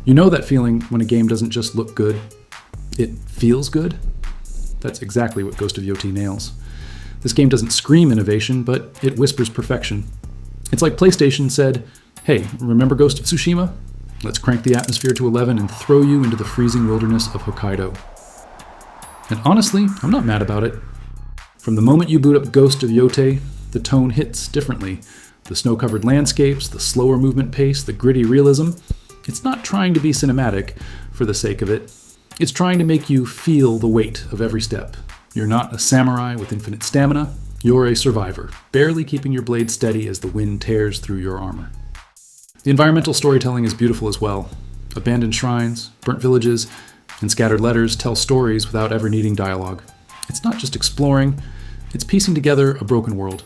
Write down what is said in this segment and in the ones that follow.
You know that feeling when a game doesn't just look good, it feels good? That's exactly what Ghost of Yotei nails. This game doesn't scream innovation, but it whispers perfection. It's like PlayStation said, hey, remember Ghost of Tsushima? Let's crank the atmosphere to 11 and throw you into the freezing wilderness of Hokkaido. And honestly, I'm not mad about it. From the moment you boot up Ghost of Yotei, the tone hits differently. The snow-covered landscapes, the slower movement pace, the gritty realism. It's not trying to be cinematic for the sake of it. It's trying to make you feel the weight of every step. You're not a samurai with infinite stamina. You're a survivor, barely keeping your blade steady as the wind tears through your armor. The environmental storytelling is beautiful as well. Abandoned shrines, burnt villages, and scattered letters tell stories without ever needing dialogue. It's not just exploring, it's piecing together a broken world.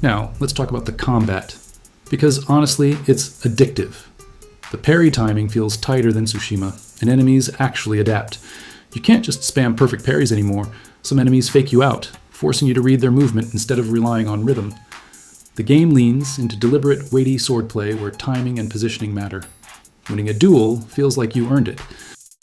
Now, let's talk about the combat. Because honestly, it's addictive. The parry timing feels tighter than Tsushima, and enemies actually adapt. You can't just spam perfect parries anymore. Some enemies fake you out, forcing you to read their movement instead of relying on rhythm. The game leans into deliberate, weighty swordplay where timing and positioning matter. Winning a duel feels like you earned it.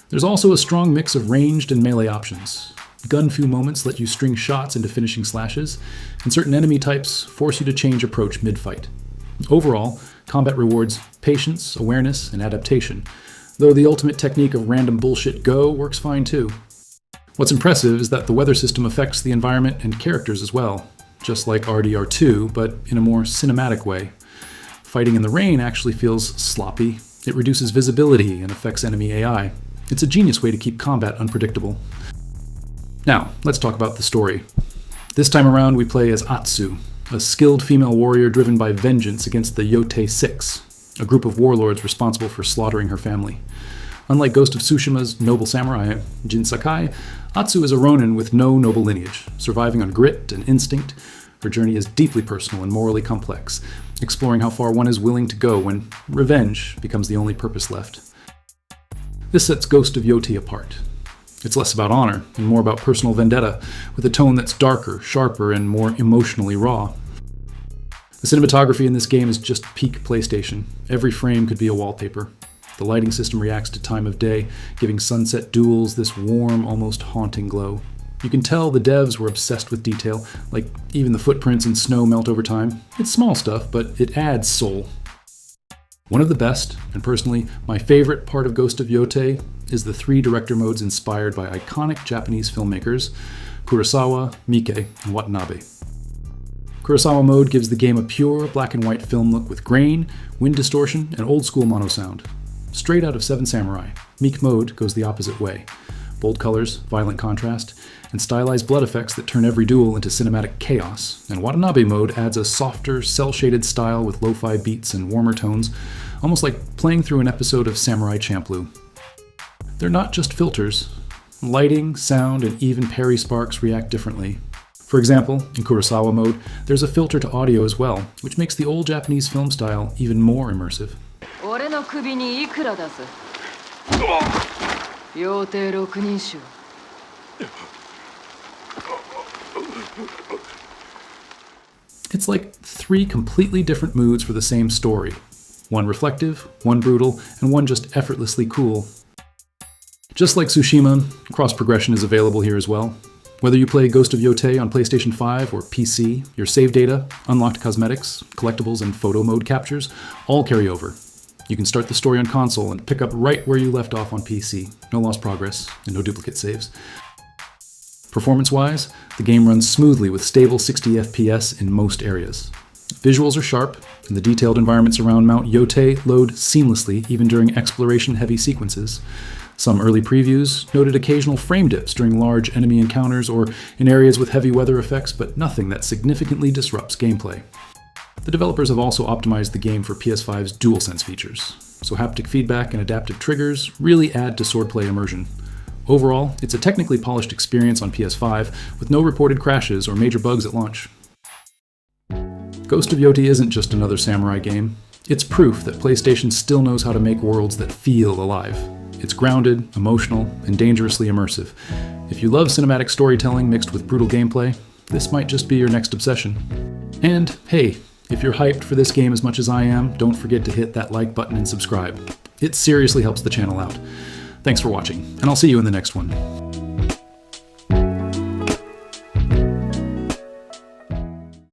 There's also a strong mix of ranged and melee options. Gun-fu moments let you string shots into finishing slashes, and certain enemy types force you to change approach mid-fight. Overall, combat rewards patience, awareness, and adaptation, though the ultimate technique of random bullshit go works fine too. What's impressive is that the weather system affects the environment and characters as well, just like RDR2, but in a more cinematic way. Fighting in the rain actually feels sloppy. It reduces visibility and affects enemy AI. It's a genius way to keep combat unpredictable. Now, let's talk about the story. This time around, we play as Atsu, a skilled female warrior driven by vengeance against the Yotei Six, a group of warlords responsible for slaughtering her family. Unlike Ghost of Tsushima's noble samurai, Jin Sakai, Atsu is a ronin with no noble lineage, surviving on grit and instinct. Her journey is deeply personal and morally complex, exploring how far one is willing to go when revenge becomes the only purpose left. This sets Ghost of Yotei apart. It's less about honor and more about personal vendetta, with a tone that's darker, sharper, and more emotionally raw. The cinematography in this game is just peak PlayStation. Every frame could be a wallpaper. The lighting system reacts to time of day, giving sunset duels this warm, almost haunting glow. You can tell the devs were obsessed with detail, like even the footprints in snow melt over time. It's small stuff, but it adds soul. One of the best, and personally my favorite part of Ghost of Yotei, is the 3 director modes inspired by iconic Japanese filmmakers Kurosawa, Miike, and Watanabe. Kurosawa mode gives the game a pure black and white film look with grain, wind distortion, and old school mono sound. Straight out of Seven Samurai, Miike mode goes the opposite way. Bold colors, violent contrast, and stylized blood effects that turn every duel into cinematic chaos. And Watanabe mode adds a softer, cel-shaded style with lo-fi beats and warmer tones, almost like playing through an episode of Samurai Champloo. They're not just filters. Lighting, sound, and even parry sparks react differently. For example, in Kurosawa mode, there's a filter to audio as well, which makes the old Japanese film style even more immersive. It's like 3 completely different moods for the same story. One reflective, one brutal, and one just effortlessly cool. Just like Tsushima, cross-progression is available here as well. Whether you play Ghost of Yotei on PlayStation 5 or PC, your save data, unlocked cosmetics, collectibles, and photo mode captures all carry over. You can start the story on console and pick up right where you left off on PC. No lost progress, and no duplicate saves. Performance-wise, the game runs smoothly with stable 60 FPS in most areas. Visuals are sharp, and the detailed environments around Mount Yotei load seamlessly even during exploration-heavy sequences. Some early previews noted occasional frame dips during large enemy encounters or in areas with heavy weather effects, but nothing that significantly disrupts gameplay. The developers have also optimized the game for PS5's DualSense features, so haptic feedback and adaptive triggers really add to swordplay immersion. Overall, it's a technically polished experience on PS5 with no reported crashes or major bugs at launch. Ghost of Yotei isn't just another samurai game. It's proof that PlayStation still knows how to make worlds that feel alive. It's grounded, emotional, and dangerously immersive. If you love cinematic storytelling mixed with brutal gameplay, this might just be your next obsession. And hey, if you're hyped for this game as much as I am, don't forget to hit that like button and subscribe. It seriously helps the channel out. Thanks for watching, and I'll see you in the next one.